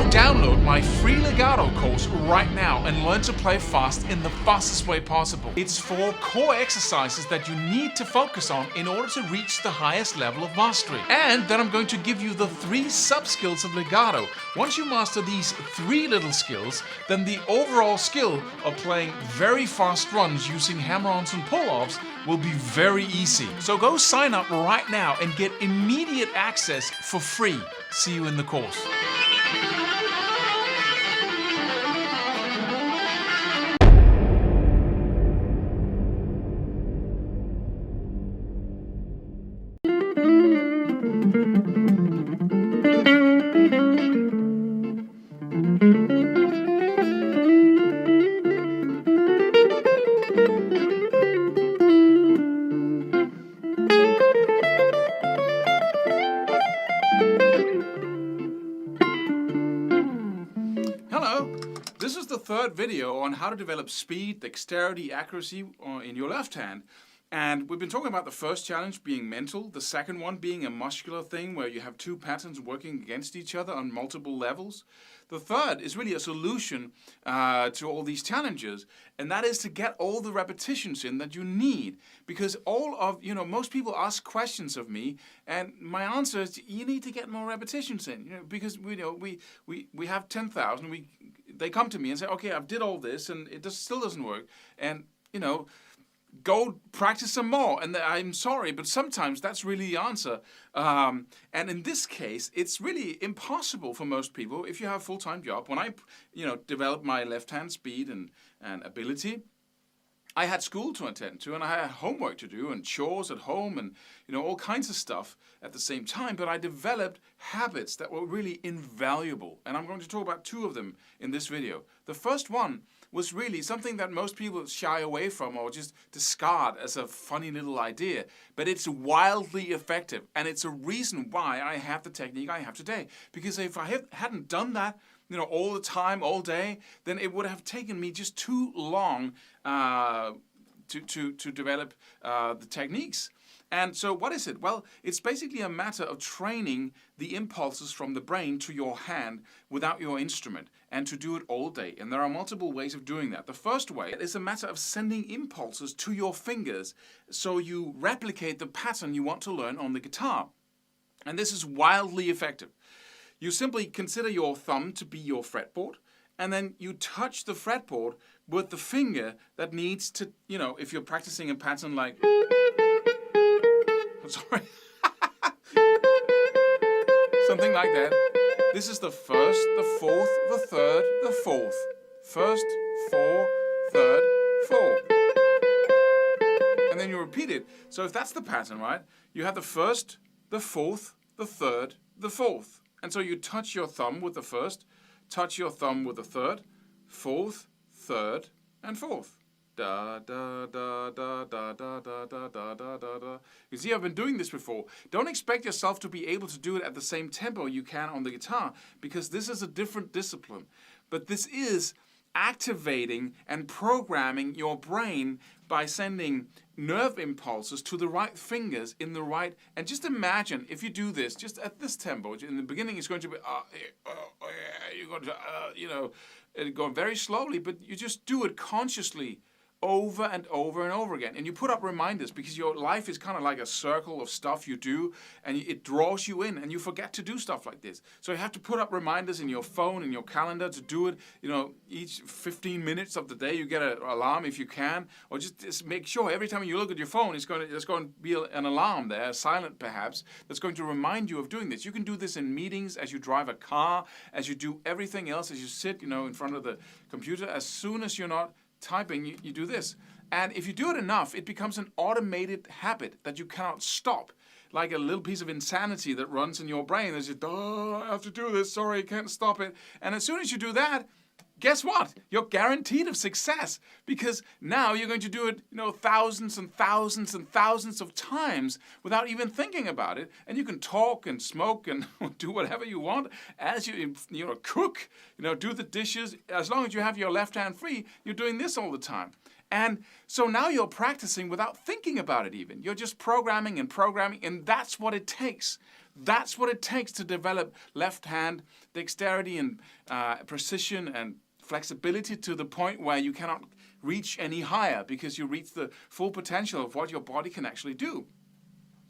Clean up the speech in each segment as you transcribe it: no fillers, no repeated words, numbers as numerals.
Download my free Legato course right now and learn to play fast in the fastest way possible. It's 4 core exercises that you need to focus on in order to reach the highest level of mastery. And then I'm going to give you the 3 sub-skills of Legato. Once you master these 3 little skills, then the overall skill of playing very fast runs using hammer-ons and pull-offs will be very easy. So go sign up right now and get immediate access for free. See you in the course. Hello, this is the 3rd video on how to develop speed, dexterity, accuracy in your left hand. And we've been talking about the first challenge being mental, the second one being a muscular thing where you have 2 patterns working against each other on multiple levels. The third is really a solution to all these challenges, and that is to get all the repetitions in that you need. Because most people ask questions of me, and my answer is you need to get more repetitions in. Because we have 10,000. They come to me and say, okay, I've did all this, and it still doesn't work, and go practice some more. And I'm sorry, but sometimes that's really the answer. And in this case, it's really impossible for most people if you have a full-time job. When I, developed my left-hand speed and ability, I had school to attend to, and I had homework to do, and chores at home, and all kinds of stuff at the same time. But I developed habits that were really invaluable, and I'm going to talk about 2 of them in this video. The first one was really something that most people shy away from or just discard as a funny little idea, but it's wildly effective, and it's a reason why I have the technique I have today. Because if I hadn't done that, all the time, all day, then it would have taken me just too long to develop the techniques. And so what is it? Well, it's basically a matter of training the impulses from the brain to your hand without your instrument, and to do it all day. And there are multiple ways of doing that. The first way is a matter of sending impulses to your fingers so you replicate the pattern you want to learn on the guitar. And this is wildly effective. You simply consider your thumb to be your fretboard, and then you touch the fretboard with the finger that needs to, if you're practicing a pattern like... Sorry. Something like that. This is the first, the fourth, the third, the fourth. First, 4, third, 4. And then you repeat it. So if that's the pattern, right? You have the first, the fourth, the third, the fourth. And so you touch your thumb with the first, touch your thumb with the third, fourth, third, and fourth. Da da da da da da da da da da da. You see, I've been doing this before. Don't expect yourself to be able to do it at the same tempo you can on the guitar, because this is a different discipline. But this is activating and programming your brain by sending nerve impulses to the right fingers in the right. And just imagine if you do this just at this tempo. In the beginning, it's going to be you're going to go very slowly, but you just do it consciously over and over and over again. And you put up reminders, because your life is kind of like a circle of stuff you do, and it draws you in, and you forget to do stuff like this. So you have to put up reminders in your phone, in your calendar, to do it, each 15 minutes of the day. You get an alarm if you can, or just make sure every time you look at your phone, there's going to be an alarm there, silent perhaps, that's going to remind you of doing this. You can do this in meetings, as you drive a car, as you do everything else, as you sit, in front of the computer. As soon as you're not typing, you do this. And if you do it enough, it becomes an automated habit that you cannot stop. Like a little piece of insanity that runs in your brain. There's just, I have to do this, sorry, I can't stop it. And as soon as you do that, guess what? You're guaranteed of success, because now you're going to do it, thousands and thousands and thousands of times without even thinking about it. And you can talk and smoke and do whatever you want as you cook, do the dishes. As long as you have your left hand free, you're doing this all the time. And so now you're practicing without thinking about it even. You're just programming, and that's what it takes. that's what it takes to develop left hand dexterity and precision and flexibility to the point where you cannot reach any higher because you reach the full potential of what your body can actually do.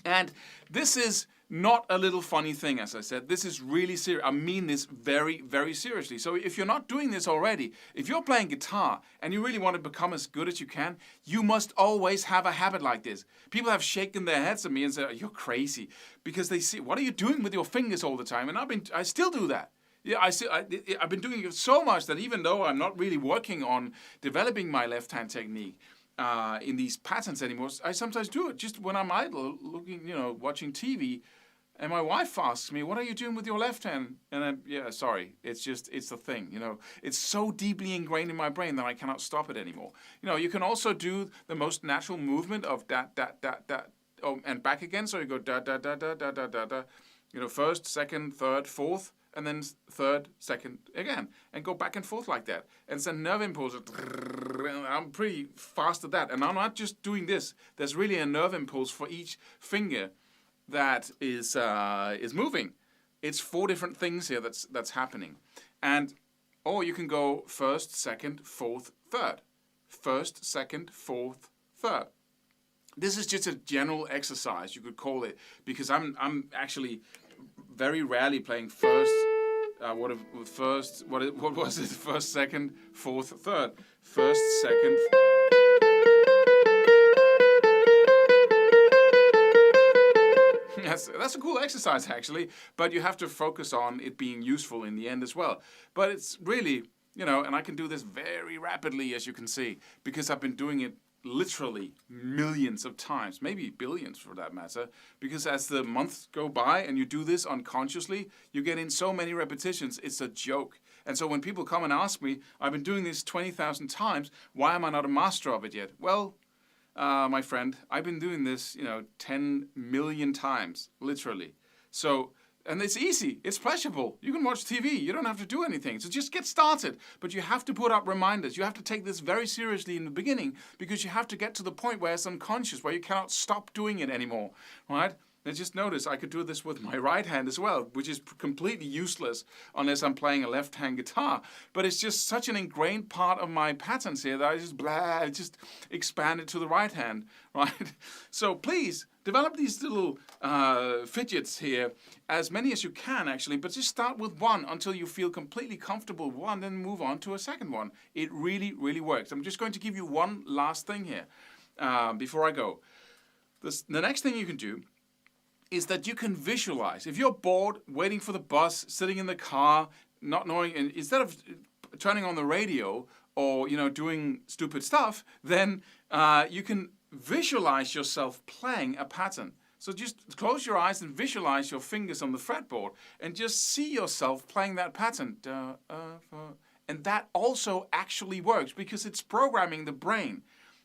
And this is not a little funny thing, as I said. This is really serious. I mean this very, very seriously. So if you're not doing this already, if you're playing guitar and you really want to become as good as you can, you must always have a habit like this. People have shaken their heads at me and said, "You're crazy," because they see, what are you doing with your fingers all the time? And I still do that. Yeah, I've been doing it so much that even though I'm not really working on developing my left hand technique in these patterns anymore, I sometimes do it just when I'm idle, looking, watching TV. And my wife asks me, "What are you doing with your left hand?" And sorry, it's the thing, It's so deeply ingrained in my brain that I cannot stop it anymore. You can also do the most natural movement of that, and back again. So you go da, da, da, da, da, da, da, da. First, second, third, fourth, and then third, second again. And go back and forth like that. And send nerve impulses. I'm pretty fast at that. And I'm not just doing this. There's really a nerve impulse for each finger that is moving. It's 4 different things here that's happening. Or you can go first, second, fourth, third. First, second, fourth, third. This is just a general exercise, you could call it, because I'm actually very rarely playing first. What was it? First, second, fourth, third. First, second. That's a cool exercise, actually, but you have to focus on it being useful in the end as well. But it's really, and I can do this very rapidly, as you can see, because I've been doing it literally millions of times, maybe billions for that matter, because as the months go by and you do this unconsciously, you get in so many repetitions, it's a joke. And so when people come and ask me, "I've been doing this 20,000 times, why am I not a master of it yet?" Well, my friend, I've been doing this, 10 million times, literally. So, and it's easy. It's pleasurable. You can watch TV. You don't have to do anything. So just get started. But you have to put up reminders. You have to take this very seriously in the beginning because you have to get to the point where it's unconscious, where you cannot stop doing it anymore, right? And just notice I could do this with my right hand as well, which is completely useless unless I'm playing a left-hand guitar. But it's just such an ingrained part of my patterns here that I just expand it to the right hand, right? So please develop these little fidgets here, as many as you can actually, but just start with one until you feel completely comfortable with one, then move on to a second one. It really, really works. I'm just going to give you one last thing here before I go. The next thing you can do is that you can visualize. If you're bored, waiting for the bus, sitting in the car, not knowing, and instead of turning on the radio or doing stupid stuff, then you can visualize yourself playing a pattern. So just close your eyes and visualize your fingers on the fretboard and just see yourself playing that pattern. And that also actually works because it's programming the brain.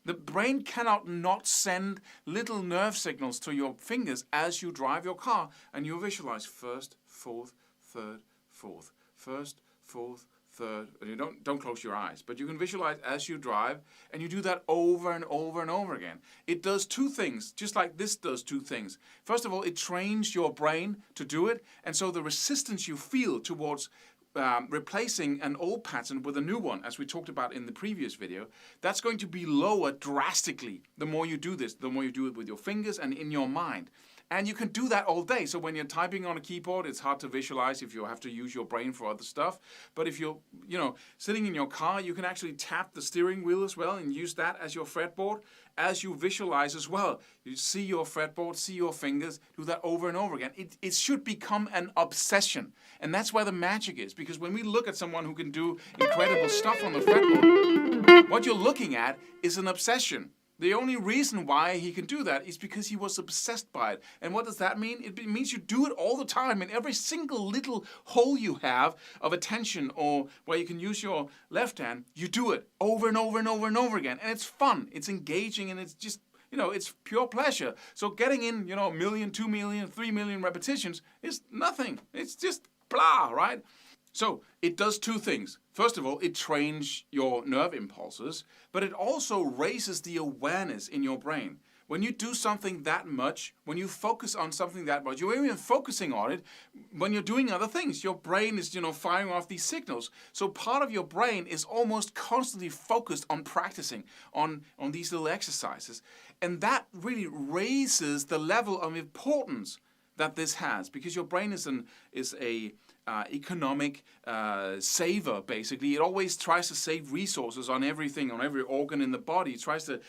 The brain cannot not send little nerve signals to your fingers as you drive your car, and you visualize first, fourth, third, fourth. First, fourth, third. And you don't close your eyes, but you can visualize as you drive, and you do that over and over and over again. It does 2 things, just like this does 2 things. First of all, it trains your brain to do it, and so the resistance you feel towards replacing an old pattern with a new one, as we talked about in the previous video, that's going to be lowered drastically the more you do this, the more you do it with your fingers and in your mind. And you can do that all day. So when you're typing on a keyboard, it's hard to visualize if you have to use your brain for other stuff. But if you're, sitting in your car, you can actually tap the steering wheel as well and use that as your fretboard as you visualize as well. You see your fretboard, see your fingers, do that over and over again. It should become an obsession. And that's where the magic is. Because when we look at someone who can do incredible stuff on the fretboard, what you're looking at is an obsession. The only reason why he can do that is because he was obsessed by it. And what does that mean? It means you do it all the time. In every single little hole you have of attention or where you can use your left hand, you do it over and over and over and over again. And it's fun, it's engaging, and it's just, it's pure pleasure. So getting in, 1 million, 2 million, 3 million repetitions is nothing. It's just blah, right? So it does 2 things. First of all, it trains your nerve impulses, but it also raises the awareness in your brain. when you do something that much, when you focus on something that much, you're even focusing on it when you're doing other things. Your brain is, firing off these signals. So part of your brain is almost constantly focused on practicing on these little exercises. And that really raises the level of importance that this has, because your brain is a economic saver, basically. It always tries to save resources on everything, on every organ in the body. It tries to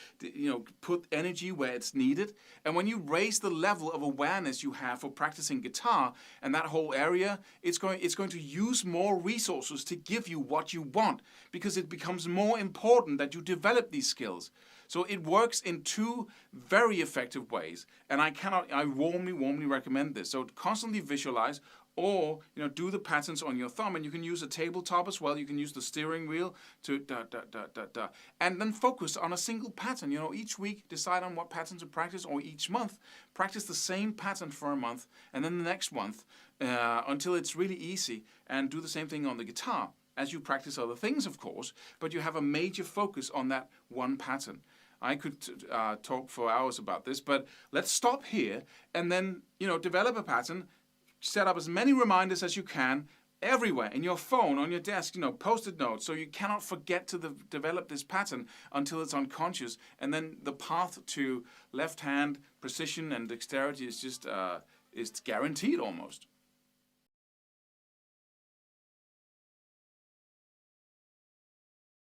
put energy where it's needed. And when you raise the level of awareness you have for practicing guitar and that whole area, it's going to use more resources to give you what you want, because it becomes more important that you develop these skills. So it works in two very effective ways, and I warmly recommend this. So constantly visualize, or do the patterns on your thumb, and you can use a tabletop as well. You can use the steering wheel to and then focus on a single pattern. Each week decide on what pattern to practice, or each month practice the same pattern for a month, and then the next month until it's really easy, and do the same thing on the guitar as you practice other things, of course, but you have a major focus on that one pattern. I could talk for hours about this, but let's stop here and then, develop a pattern, set up as many reminders as you can everywhere, in your phone, on your desk, post-it notes, so you cannot forget to develop this pattern until it's unconscious. And then the path to left hand precision and dexterity is just, it's guaranteed almost.